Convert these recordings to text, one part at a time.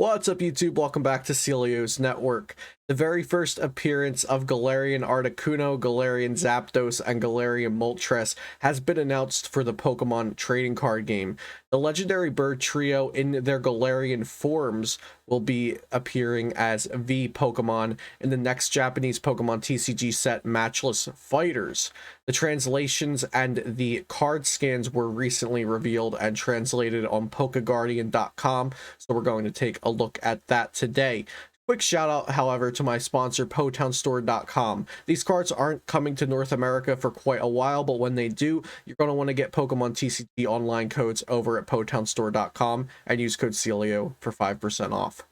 What's up, YouTube? Welcome back to Celio's Network. The very first appearance of Galarian Articuno, Galarian Zapdos, and Galarian Moltres has been announced for the Pokemon trading card game. The legendary bird trio in their Galarian forms will be appearing as V Pokemon in the next Japanese Pokemon TCG set, Matchless Fighters. The translations and the card scans were recently revealed and translated on PokeGuardian.com, so we're going to take a look at that today. Quick shout out, however, to my sponsor, PotownStore.com. These cards aren't coming to North America for quite a while, but when they do, you're going to want to get Pokemon TCG online codes over at PotownStore.com and use code Celio for 5% off.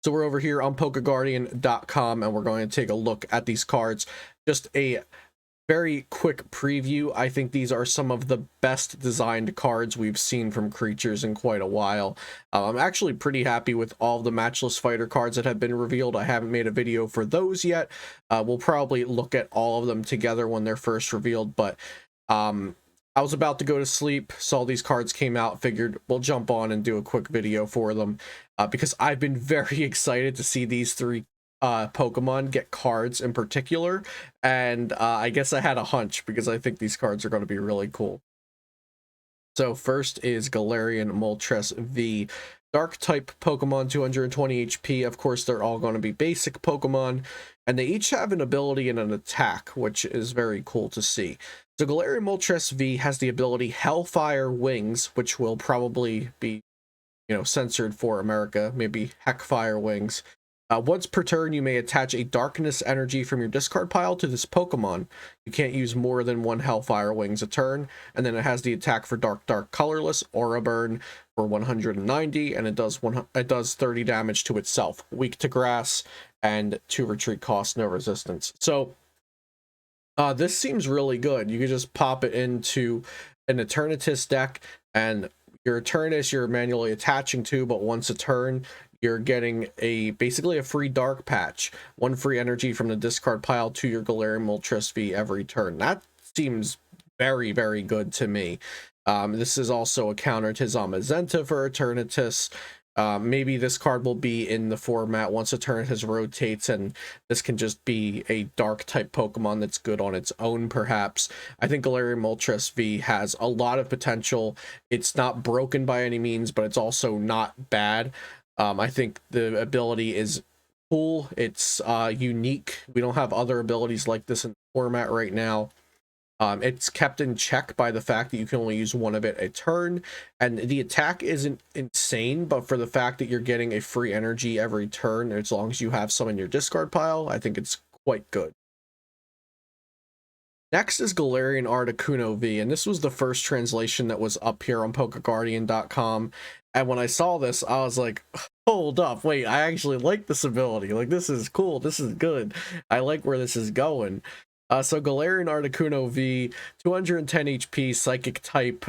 So we're over here on PokeGuardian.com and we're going to take a look at these cards. Just a very quick preview. I think these are some of the best designed cards we've seen from creatures in quite a while. I'm actually pretty happy with all the Matchless Fighter cards that have been revealed. I haven't made a video for those yet. We'll probably look at all of them together when they're first revealed, but I was about to go to sleep, saw these cards came out, figured we'll jump on and do a quick video for them because I've been very excited to see these three Pokemon get cards in particular, and I guess I had a hunch because I think these cards are going to be really cool. So first is Galarian Moltres V. Dark type Pokemon, 220 HP. Of course, they're all going to be basic Pokemon, and they each have an ability and an attack, which is very cool to see. So Galarian Moltres V has the ability Hellfire Wings, which will probably be, censored for America, maybe Heckfire Wings. Once per turn, you may attach a darkness energy from your discard pile to this Pokemon. You can't use more than one Hellfire Wings a turn, and then it has the attack for Dark Colorless, Aura Burn for 190, and it does 30 damage to itself. Weak to Grass, and 2 retreat cost, no resistance. So this seems really good. You can just pop it into an Eternatus deck, and your Eternatus you're manually attaching to, but once a turn, you're getting basically a free dark patch, 1 free energy from the discard pile to your Galarian Moltres V every turn. That seems very, very good to me. This is also a counter to Zamazenta for Eternatus. Maybe this card will be in the format once Eternatus rotates, and this can just be a dark type Pokemon that's good on its own, perhaps. I think Galarian Moltres V has a lot of potential. It's not broken by any means, but it's also not bad. I think the ability is cool. It's unique. We don't have other abilities like this in the format right now. It's kept in check by the fact that you can only use one of it a turn, and the attack isn't insane, but for the fact that you're getting a free energy every turn, as long as you have some in your discard pile, I think it's quite good. Next is Galarian Articuno V, and this was the first translation that was up here on PokeGuardian.com. And when I saw this, I was like, hold up, wait, I actually like this ability. Like, this is cool, this is good. I like where this is going. So Galarian Articuno V, 210 HP, Psychic type.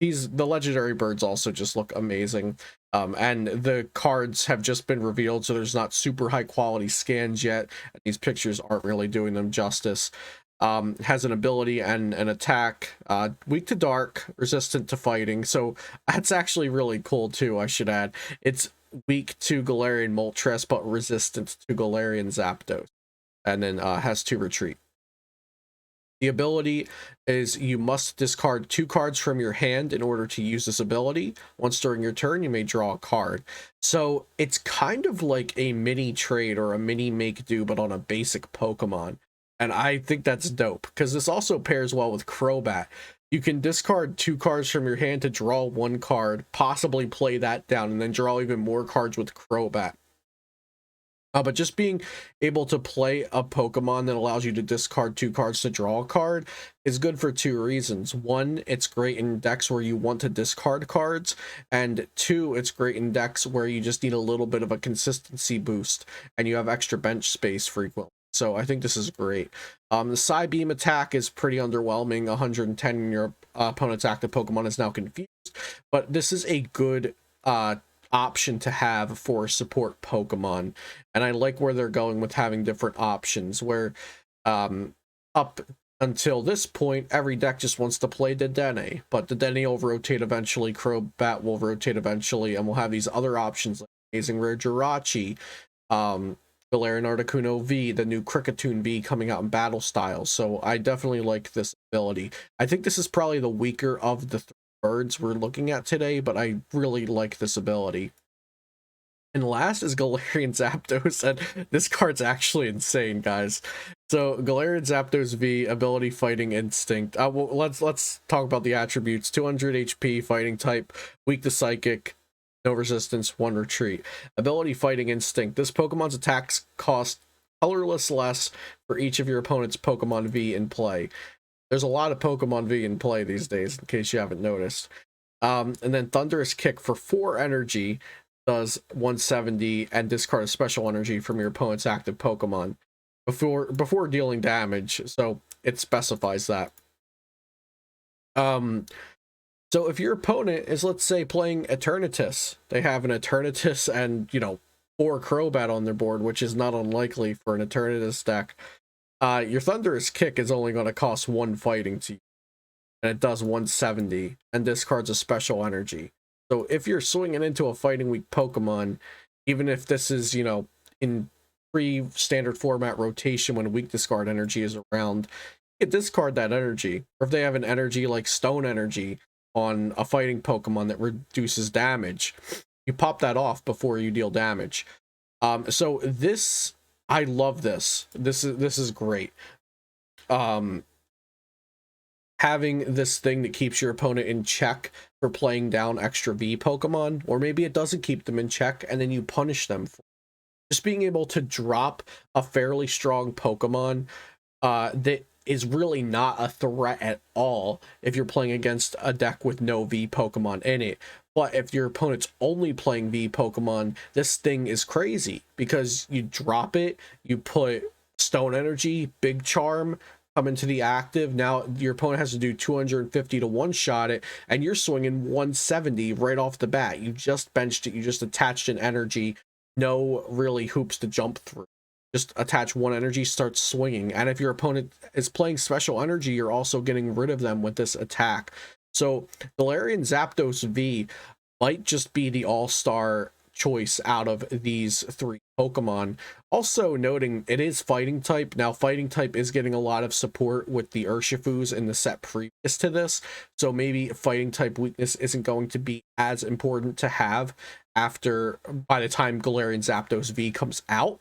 The legendary birds also just look amazing. And the cards have just been revealed, so there's not super high quality scans yet. These pictures aren't really doing them justice. Has an ability and an attack, weak to dark, resistant to fighting, so that's actually really cool too, I should add. It's weak to Galarian Moltres, but resistant to Galarian Zapdos, and then has 2 retreat. The ability is you must discard 2 cards from your hand in order to use this ability. Once during your turn, you may draw a card. So it's kind of like a mini trade or a mini make do, but on a basic Pokemon. And I think that's dope, because this also pairs well with Crobat. You can discard 2 cards from your hand to draw 1 card, possibly play that down, and then draw even more cards with Crobat. But just being able to play a Pokemon that allows you to discard 2 cards to draw a card is good for 2 reasons. 1, it's great in decks where you want to discard cards, and 2, it's great in decks where you just need a little bit of a consistency boost, and you have extra bench space frequently. So I think this is great. The Psybeam attack is pretty underwhelming. 110 in your opponent's active Pokemon is now confused. But this is a good option to have for support Pokemon. And I like where they're going with having different options, where up Until this point, every deck just wants to play Dedenne, but Dedenne will rotate eventually, Crobat will rotate eventually, and we'll have these other options like Amazing Rare Jirachi, Galarian Articuno V, the new Cricketune V coming out in Battle Styles. So I definitely like this ability. I think this is probably the weaker of the three birds we're looking at today, but I really like this ability. And last is Galarian Zapdos, and this card's actually insane, guys. So Galarian Zapdos V, ability Fighting Instinct. Well, let's talk about the attributes. 200 HP, Fighting type, weak to Psychic, no resistance, 1 retreat. Ability Fighting Instinct. This Pokemon's attacks cost colorless less for each of your opponent's Pokemon V in play. There's a lot of Pokemon V in play these days, in case you haven't noticed. And then Thunderous Kick for 4 energy. Does 170 and discard a special energy from your opponent's active Pokemon before dealing damage, so it specifies that. So if your opponent is, let's say, playing Eternatus, they have an Eternatus and, you know, 4 Crobat on their board, which is not unlikely for an Eternatus deck. Your Thunderous Kick is only going to cost 1 fighting to you, and it does 170 and discards a special energy. So if you're swinging into a fighting weak Pokemon, even if this is, you know, in pre-standard format rotation when weak discard energy is around, you can discard that energy. Or if they have an energy like Stone Energy on a fighting Pokemon that reduces damage, you pop that off before you deal damage. So this, I love this. This is great. Having this thing that keeps your opponent in check for playing down extra V Pokemon, or maybe it doesn't keep them in check and then you punish them for just being able to drop a fairly strong Pokemon that is really not a threat at all if you're playing against a deck with no V Pokemon in it. But if your opponent's only playing V Pokemon, this thing is crazy because you drop it, you put Stone Energy, Big Charm, come into the active. Now your opponent has to do 250 to one-shot it, and you're swinging 170 right off the bat. You just benched it, you just attached an energy, no really hoops to jump through. Just attach 1 energy, start swinging. And if your opponent is playing special energy, you're also getting rid of them with this attack. So Galarian Zapdos V might just be the all-star choice out of these 3 Pokemon. Also noting it is fighting type. Now fighting type is getting a lot of support with the Urshifus in the set previous to this, so maybe fighting type weakness isn't going to be as important to have by the time Galarian Zapdos V comes out.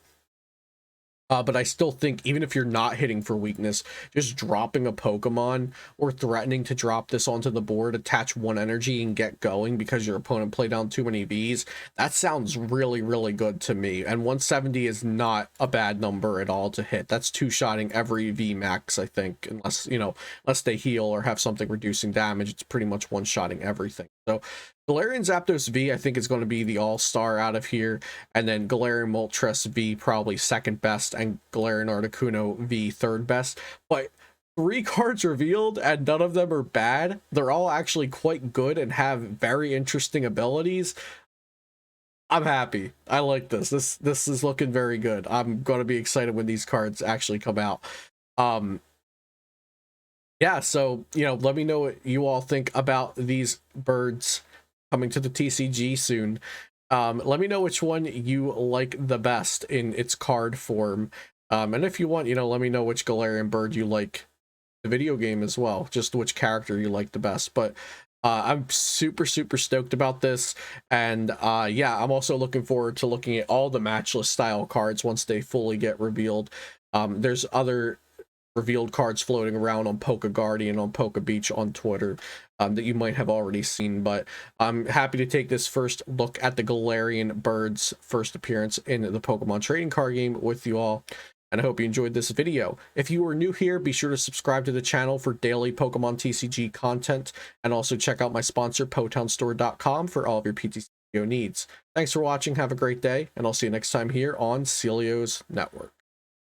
But I still think even if you're not hitting for weakness, just dropping a Pokemon or threatening to drop this onto the board, attach 1 energy and get going because your opponent played down too many Vs, that sounds really, really good to me. And 170 is not a bad number at all to hit. That's 2-shotting every V max, I think, unless, you know, unless they heal or have something reducing damage, it's pretty much 1-shotting everything. So Galarian Zapdos V, I think, is going to be the all-star out of here, and then Galarian Moltres V probably second best, and Galarian Articuno V third best. But 3 cards revealed, and none of them are bad. They're all actually quite good and have very interesting abilities. I'm happy. I like this. This is looking very good. I'm going to be excited when these cards actually come out. Yeah, so, you know, let me know what you all think about these birds coming to the TCG soon. Let me know which one you like the best in its card form. And if you want, you know, let me know which Galarian bird you like the video game as well, just which character you like the best. But I'm super stoked about this, and yeah, I'm also looking forward to looking at all the matchless style cards once they fully get revealed. There's other revealed cards floating around on Poke Guardian, on Poke Beach, on Twitter that you might have already seen, but I'm happy to take this first look at the Galarian Bird's first appearance in the Pokemon trading card game with you all, and I hope you enjoyed this video. If you are new here, be sure to subscribe to the channel for daily Pokemon TCG content, and also check out my sponsor, PotownStore.com, for all of your PTCGO needs. Thanks for watching, have a great day, and I'll see you next time here on Celio's Network.